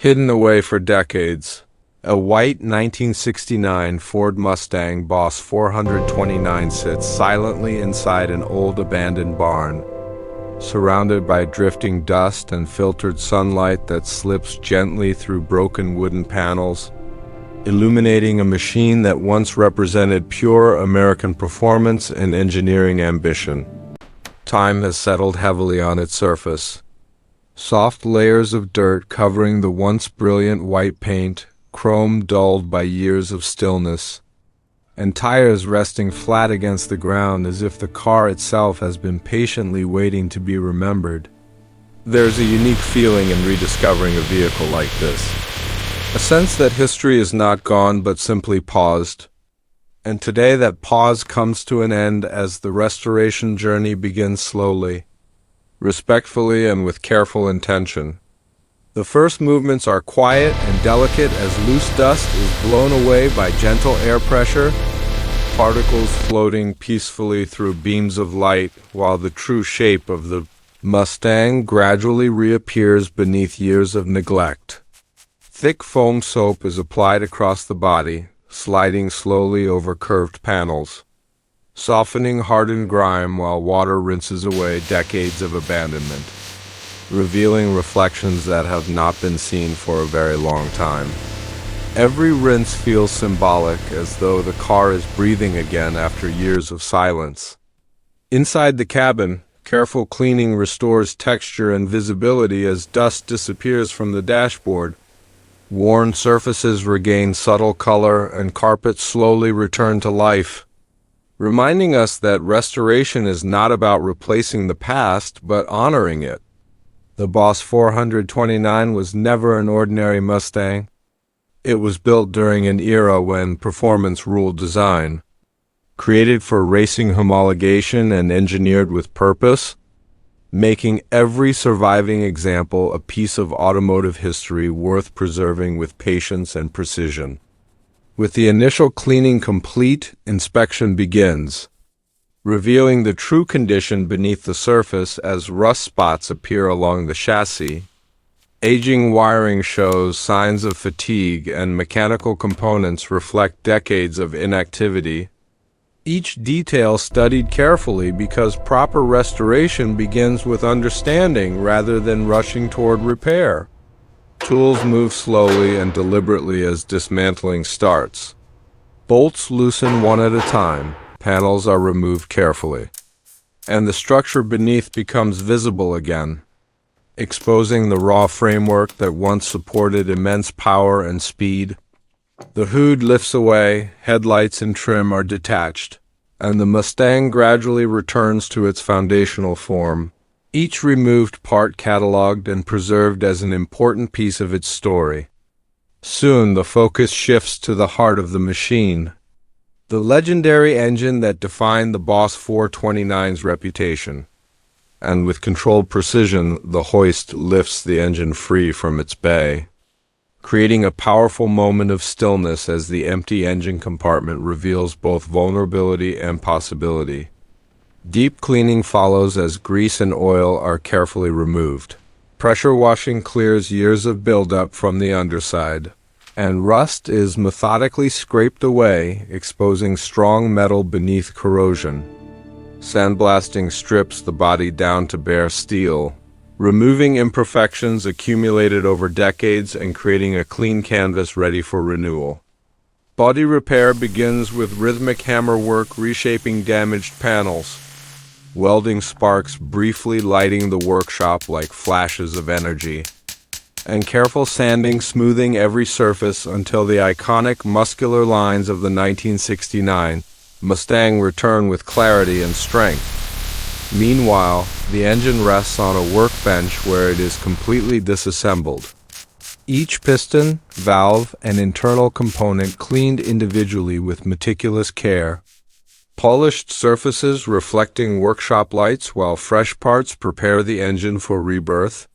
Hidden away for decades, a white 1969 Ford Mustang Boss 429 sits silently inside an old abandoned barn, surrounded by drifting dust and filtered sunlight that slips gently through broken wooden panels, illuminating a machine that once represented pure American performance and engineering ambition. Time has settled heavily on its surface. Soft layers of dirt covering the once brilliant white paint, chrome dulled by years of stillness, and tires resting flat against the ground as if the car itself has been patiently waiting to be remembered. There's a unique feeling in rediscovering a vehicle like this. A sense that history is not gone but simply paused. And today that pause comes to an end as the restoration journey begins slowly, respectfully and with careful intention. The first movements are quiet and delicate as loose dust is blown away by gentle air pressure, particles floating peacefully through beams of light, while the true shape of the Mustang gradually reappears beneath years of neglect. Thick foam soap is applied across the body, sliding slowly over curved panels, softening hardened grime while water rinses away decades of abandonment, revealing reflections that have not been seen for a very long time. Every rinse feels symbolic, as though the car is breathing again after years of silence. Inside the cabin, careful cleaning restores texture and visibility as dust disappears from the dashboard. Worn surfaces regain subtle color and carpets slowly return to life, reminding us that restoration is not about replacing the past, but honoring it. The Boss 429 was never an ordinary Mustang. It was built during an era when performance ruled design. Created for racing homologation and engineered with purpose, making every surviving example a piece of automotive history worth preserving with patience and precision. With the initial cleaning complete, inspection begins, revealing the true condition beneath the surface as rust spots appear along the chassis. Aging wiring shows signs of fatigue, and mechanical components reflect decades of inactivity. Each detail studied carefully because proper restoration begins with understanding rather than rushing toward repair. Tools move slowly and deliberately as dismantling starts. Bolts loosen one at a time, panels are removed carefully, and the structure beneath becomes visible again, exposing the raw framework that once supported immense power and speed. The hood lifts away, headlights and trim are detached, and the Mustang gradually returns to its foundational form, each removed part cataloged and preserved as an important piece of its story. Soon the focus shifts to the heart of the machine, the legendary engine that defined the Boss 429's reputation. And with controlled precision, the hoist lifts the engine free from its bay, creating a powerful moment of stillness as the empty engine compartment reveals both vulnerability and possibility. Deep cleaning follows as grease and oil are carefully removed. Pressure washing clears years of buildup from the underside, and rust is methodically scraped away, exposing strong metal beneath corrosion. Sandblasting strips the body down to bare steel, removing imperfections accumulated over decades and creating a clean canvas ready for renewal. Body repair begins with rhythmic hammer work reshaping damaged panels, welding sparks briefly lighting the workshop like flashes of energy, and careful sanding smoothing every surface until the iconic muscular lines of the 1969 Mustang return with clarity and strength. Meanwhile, the engine rests on a workbench where it is completely disassembled. Each piston, valve, and internal component cleaned individually with meticulous care. Polished surfaces reflecting workshop lights while fresh parts prepare the engine for rebirth.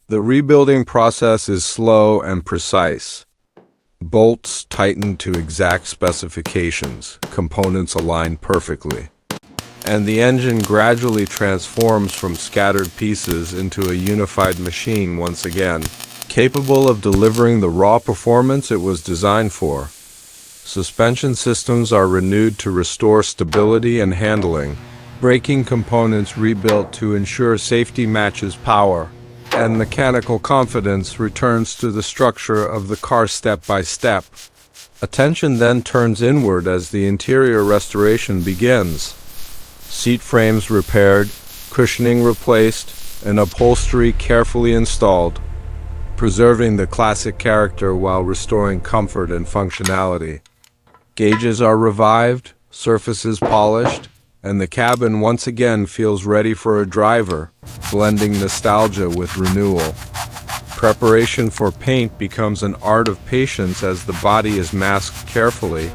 The rebuilding process is slow and precise. Bolts tightened to exact specifications, components aligned perfectly, and the engine gradually transforms from scattered pieces into a unified machine once again. capable of delivering the raw performance it was designed for. Suspension systems are renewed to restore stability and handling, braking components rebuilt to ensure safety matches power, and mechanical confidence returns to the structure of the car step by step. Attention then turns inward as the interior restoration begins. Seat frames repaired, cushioning replaced, and upholstery carefully installed, preserving the classic character while restoring comfort and functionality. Gauges are revived, surfaces polished, and the cabin once again feels ready for a driver, blending nostalgia with renewal. Preparation for paint becomes an art of patience as the body is masked carefully,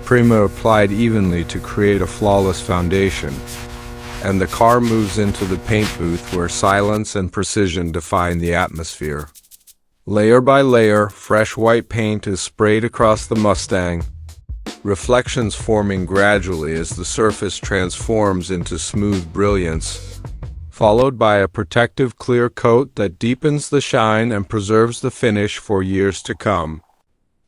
primer applied evenly to create a flawless foundation, and the car moves into the paint booth where silence and precision define the atmosphere. Layer by layer, fresh white paint is sprayed across the Mustang, reflections forming gradually as the surface transforms into smooth brilliance, followed by a protective clear coat that deepens the shine and preserves the finish for years to come.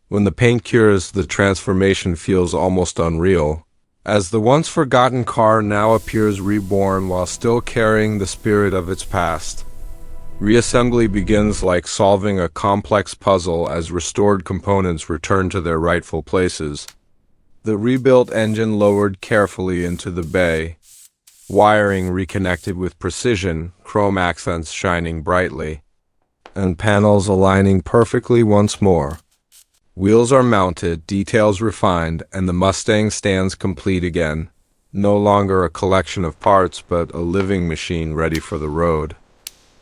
When the paint cures, the transformation feels almost unreal, as the once forgotten car now appears reborn while still carrying the spirit of its past. Reassembly begins like solving a complex puzzle as restored components return to their rightful places. The rebuilt engine lowered carefully into the bay, wiring reconnected with precision, chrome accents shining brightly, and panels aligning perfectly once more. Wheels are mounted, details refined, and the Mustang stands complete again, no longer a collection of parts but a living machine ready for the road.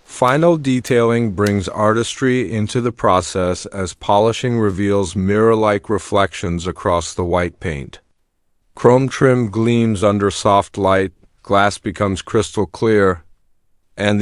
Final detailing brings artistry into the process as polishing reveals mirror-like reflections across the white paint. Chrome trim gleams under soft light, glass becomes crystal clear, and